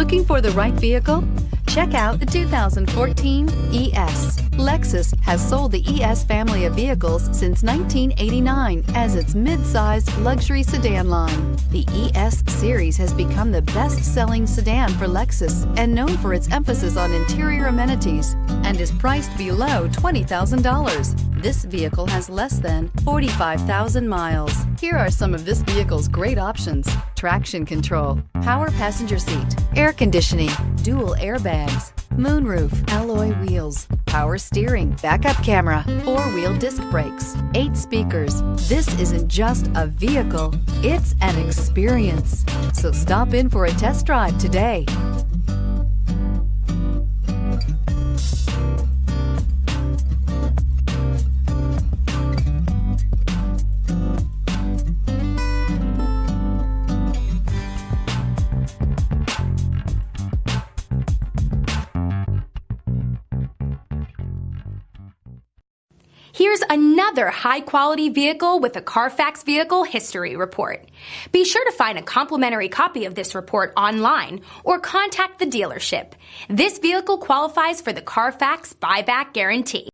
Looking for the right vehicle? Check out the 2014 ES. Lexus has sold the ES family of vehicles since 1989 as its mid-size luxury sedan line. The ES series has become the best-selling sedan for Lexus and known for its emphasis on interior amenities and is priced below $20,000. This vehicle has less than 45,000 miles. Here are some of this vehicle's great options: traction control, power passenger seat, air conditioning, dual airbags, moonroof, alloy wheels, power steering, backup camera, 4-wheel disc brakes, 8 speakers. This isn't just a vehicle, it's an experience. So stop in for a test drive today. Here's another high-quality vehicle with a CARFAX Vehicle History Report. Be sure to find a complimentary copy of this report online or contact the dealership. This vehicle qualifies for the CARFAX Buyback Guarantee.